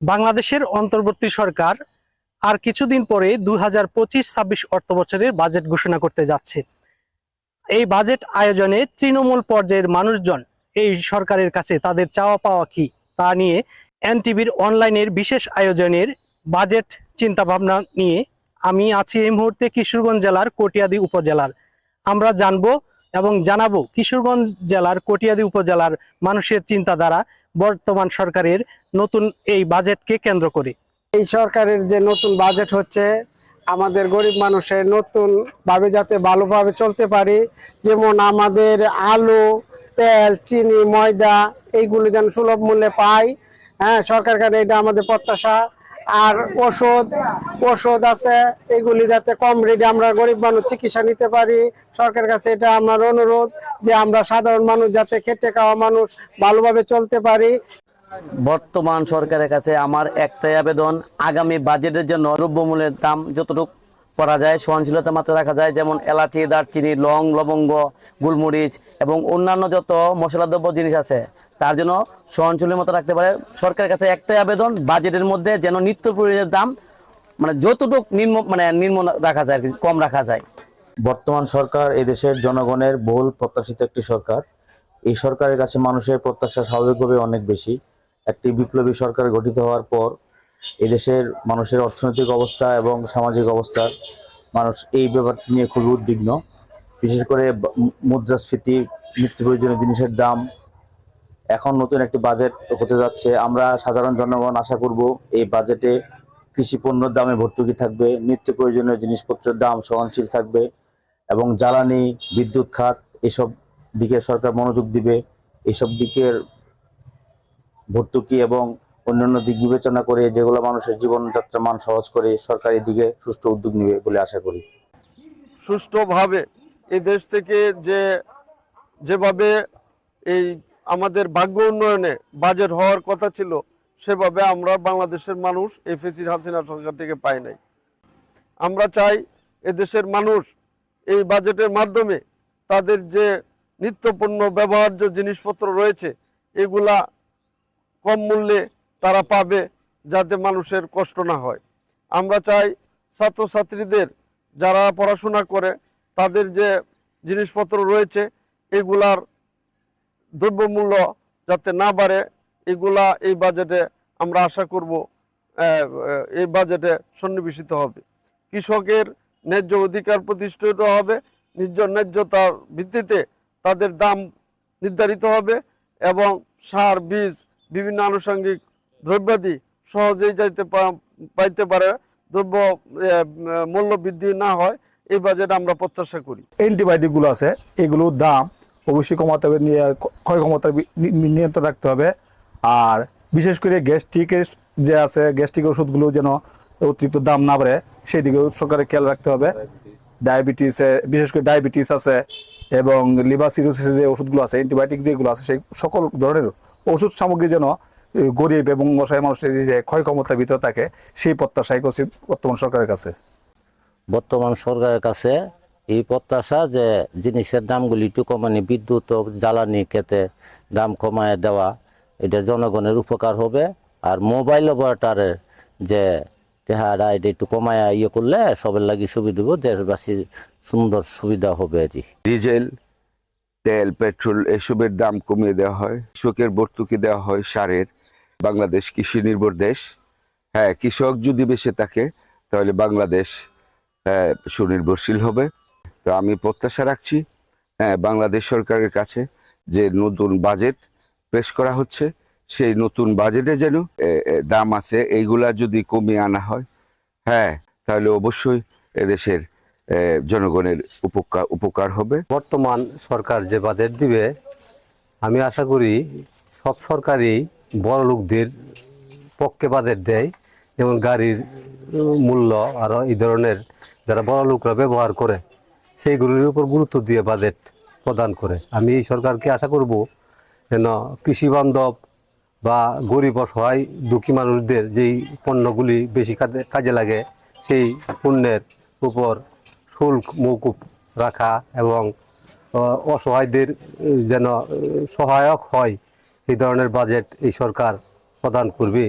বাংলাদেশের অন্তর্বর্তী সরকার আর কিছুদিন পরে 2025-26 অর্থ বছরের বাজেট ঘোষণা করতে যাচ্ছে। এই বাজেট আয়োজনে তৃণমূল পর্যায়ের মানুষজন এই সরকারের কাছে তাদের চাওয়া পাওয়া কি তা নিয়ে এনটিভির অনলাইনের বিশেষ আয়োজনের বাজেট চিন্তা ভাবনা নিয়ে আমি আছি এই মুহূর্তে কিশোরগঞ্জ জেলার কটিয়াদী উপজেলার। আমরা জানবো এবং জানাবো কিশোরগঞ্জ জেলার কটিয়াদী উপজেলার মানুষের চিন্তাধারা বর্তমান সরকারের নতুন এই বাজেটকে কেন্দ্র করে। এই সরকারের যে নতুন বাজেট হচ্ছে আমাদের গরিব মানুষের নতুন ভাবে যাতে ভালোভাবে চলতে পারি, যেমন আমাদের আলু, তেল, চিনি, ময়দা এইগুলো যেন সুলভ মূল্যে পাই। হ্যাঁ, সরকার কাছে এটা আমাদের প্রত্যাশা। আর ওষুধ আছে, এগুলি যাতে কম রেটে আমরা গরিব মানুষ চিকিৎসা নিতে পারি। সরকারের কাছে এটা আমার অনুরোধ যে আমরা সাধারণ মানুষ যাতে খেটে খাওয়া মানুষ ভালোভাবে চলতে পারি। বর্তমান সরকারের কাছে আমার একটাই আবেদন, আগামী বাজেটের জন্য দ্রব্যমূল্যের দাম যতটুকু করা যায় সহনশীলতা মাত্রা রাখা যায়, যেমন এলাচি, দারচিনি, লং, লবঙ্গ, গোলমরিচ এবং অন্যান্য যত মশলাদ্রব্য জিনিস আছে তার জন্য সহনশীলের মতো রাখতে পারে। সরকারের কাছে একটাই আবেদন, বাজেটের মধ্যে যেন নিত্য প্রয়োজনীয় দাম যতটুকু নিম্ন রাখা যায়, কম রাখা যায়। বর্তমান সরকার এদেশের জনগণের বহুল প্রত্যাশিত একটি সরকার। এই সরকারের কাছে মানুষের প্রত্যাশা স্বাভাবিকভাবে অনেক বেশি। একটি বিপ্লবী সরকার গঠিত হওয়ার পর এদেশের মানুষের অর্থনৈতিক অবস্থা এবং সামাজিক অবস্থা মানুষ এই ব্যাপারটি নিয়ে খুবই উদ্বিগ্ন। বিশেষ করে মুদ্রাস্ফীতি, নিত্য প্রয়োজনীয় জিনিসের দাম, এখন নতুন একটি বাজেট হতে যাচ্ছে। আমরা সাধারণ জনগণ আশা করব এই বাজেটে কৃষি পণ্যের দামে ভর্তুকি থাকবে, নিত্য প্রয়োজনীয় জিনিসপত্রের দাম সহনশীল থাকবে এবং জ্বালানি, বিদ্যুৎ খাত এসব দিকে সরকার মনোযোগ দিবে। এইসব দিকের ভর্তুকি এবং অন্যান্য দিক বিবেচনা করে যেগুলো মানুষের জীবনযাত্রার মান সহজ করে সরকার এদিকে সুষ্ঠু উদ্যোগ নেবে বলে আশা করি। সুষ্ঠুভাবে এই দেশ থেকে যেভাবে এই আমাদের ভাগ্য উন্নয়নে বাজেট হওয়ার কথা ছিল সেভাবে আমরা বাংলাদেশের মানুষ এই ফ্যাসিস্ট হাসিনা সরকার থেকে পাই নাই। আমরা চাই এদেশের মানুষ এই বাজেটের মাধ্যমে তাদের যে নিত্যপণ্য ব্যবহার্য জিনিসপত্র রয়েছে এগুলা কম মূল্যে তারা পাবে, যাতে মানুষের কষ্ট না হয়। আমরা চাই ছাত্রছাত্রীদের যারা পড়াশোনা করে তাদের যে জিনিসপত্র রয়েছে এগুলার দ্রব্যমূল্য যাতে না বাড়ে, এগুলা এই বাজেটে আমরা আশা করব এই বাজেটে সন্নিবেশিত হবে। কৃষকের ন্যায্য অধিকার প্রতিষ্ঠিত হবে, ন্যায্যতার ভিত্তিতে তাদের দাম নির্ধারিত হবে এবং সার, বীজ, বিভিন্ন আনুষঙ্গিক দ্রব্যাদি সহজেই পাইতে পারে, দ্রব্য মূল্য বৃদ্ধি না হয়, এই বাজেট আমরা প্রত্যাশা করি। অ্যান্টিবায়োটিকগুলো আছে এগুলোর দাম অবশ্যই কমাতে হবে, ক্ষয় ক্ষমতা নিয়ন্ত্রণ রাখতে হবে। আর বিশেষ করে গ্যাস্ট্রিকের যে আছে গ্যাস্ট্রিক ওষুধগুলো যেন অতিরিক্ত দাম না বাড়ে সেই দিকেও সরকারের খেয়াল রাখতে হবে। ডায়াবেটিসে বিশেষ করে ডায়াবেটিস আছে এবং লিভার সিরোসিসের যে ওষুধগুলো আছে, অ্যান্টিবায়োটিক যেগুলো আছে সেই সকল ধরনের ওষুধ সামগ্রী যেন গরিব এবং অসহায় মানুষের যে ক্ষয় ক্ষমতার ভিতরে থাকে সেই প্রত্যাশাই করছি বর্তমান সরকারের কাছে। বর্তমান সরকারের কাছে এই প্রত্যাশা যে জিনিসের দামগুলি একটু কমানি, বিদ্যুৎ ও জ্বালানি ক্ষেত্রে দাম কমায় দেওয়া, এটা জনগণের উপকার হবে। আর মোবাইল অপারেটরের যে তেহারা এটা একটু কমায় করলে সবের লাগি সুবিধা হবে, দেশবাসীর সুন্দর সুবিধা হবে। ডিজেল, তেল, পেট্রোল এসবের দাম কমিয়ে দেওয়া হয়, কৃষকের ভর্তুকি দেওয়া হয় সারের। বাংলাদেশ কৃষি নির্ভর দেশ। হ্যাঁ, কৃষক যদি বেঁচে থাকে তাহলে বাংলাদেশ সুনির্ভরশীল হবে। তো আমি প্রত্যাশা রাখছি বাংলাদেশ সরকারের কাছে যে নতুন বাজেট পেশ করা হচ্ছে সেই নতুন বাজেটে যেন দাম আছে এইগুলা যদি কমিয়ে আনা হয়, হ্যাঁ, তাহলে অবশ্যই এদেশের জনগণের উপকার হবে। বর্তমান সরকার যে বাজেট দিবে আমি আশা করি সব সরকারই বড় লোকদের পক্ষে বাজেট দেয়, যেমন গাড়ির মূল্য আরও এই ধরনের যারা বড় লোকরা ব্যবহার করে সেইগুলির উপর গুরুত্ব দিয়ে বাজেট প্রদান করে। আমি এই সরকারকে আশা করব যেন কৃষি বান্ধব বা গরিব অসহায় দুঃখী মানুষদের যেই পণ্যগুলি বেশি কাজে লাগে সেই পণ্যের উপর শুল্ক মওকুফ রাখা এবং অসহায়দের যেন সহায়ক হয় এই ধরনের বাজেট এই সরকার প্রদান করবে।